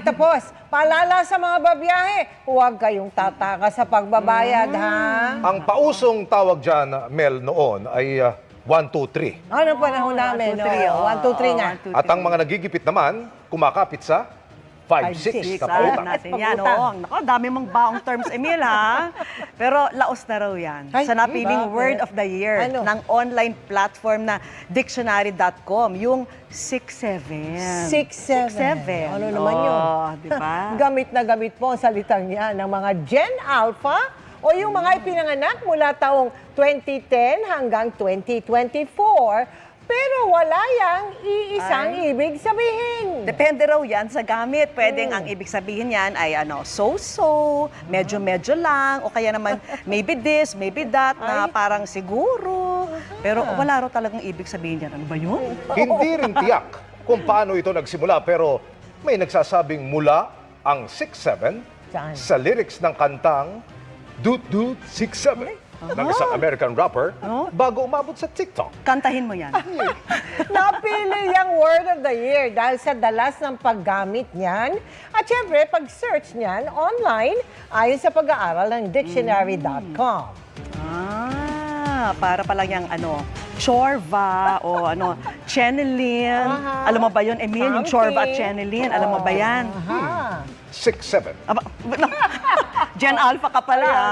Tapos, paalala sa mga babiyahe, huwag kayong tataka sa pagbabayad, ha? Ang pausong tawag dyan, Mel, noon ay 1, 2, 3. Ano panahon namin? 1, 2, 3. 1, 2, 3 nga. At ang mga nagigipit naman, kumakapit sa 5, 6 na pautang. natin yan. Pagutang. Oo, nako, dami mong baong terms, Emil, ha? Pero laos na raw yan. Ay, Sa napiling bakit? word of the year Ano? ng online platform na dictionary.com, yung 6-7. 6-7. Ano naman yun? Oh, di ba? Gamit na gamit po ang salitang yan ng mga Gen Alpha o yung mga ipinanganak mula taong 2010 hanggang 2024 pero wala yang iisang ibig sabihin. Depende raw yan sa gamit. Pwedeng ang ibig sabihin yan ay so-so, medyo-medyo lang, o kaya naman maybe this, maybe that, na parang siguro. Pero wala raw talagang ibig sabihin yan. Ano ba yun? Hindi rin tiyak kung paano ito nagsimula, pero may nagsasabing mula ang 6-7 Saan? sa lyrics ng kantang Doot Doot 6-7 ng isang American rapper bago umabot sa TikTok. Kantahin mo yan. Napili yung word of the year dahil sa dalas ng paggamit niyan. At syempre, pag-search niyan online ayon sa pag-aaral ng dictionary.com. Para pala yung chorva o channeling. Alam mo ba yun, Emil? Yung chorva at channeling. Alam mo ba yan? 6-7. Aba, Gen Alpha ka pala, ha?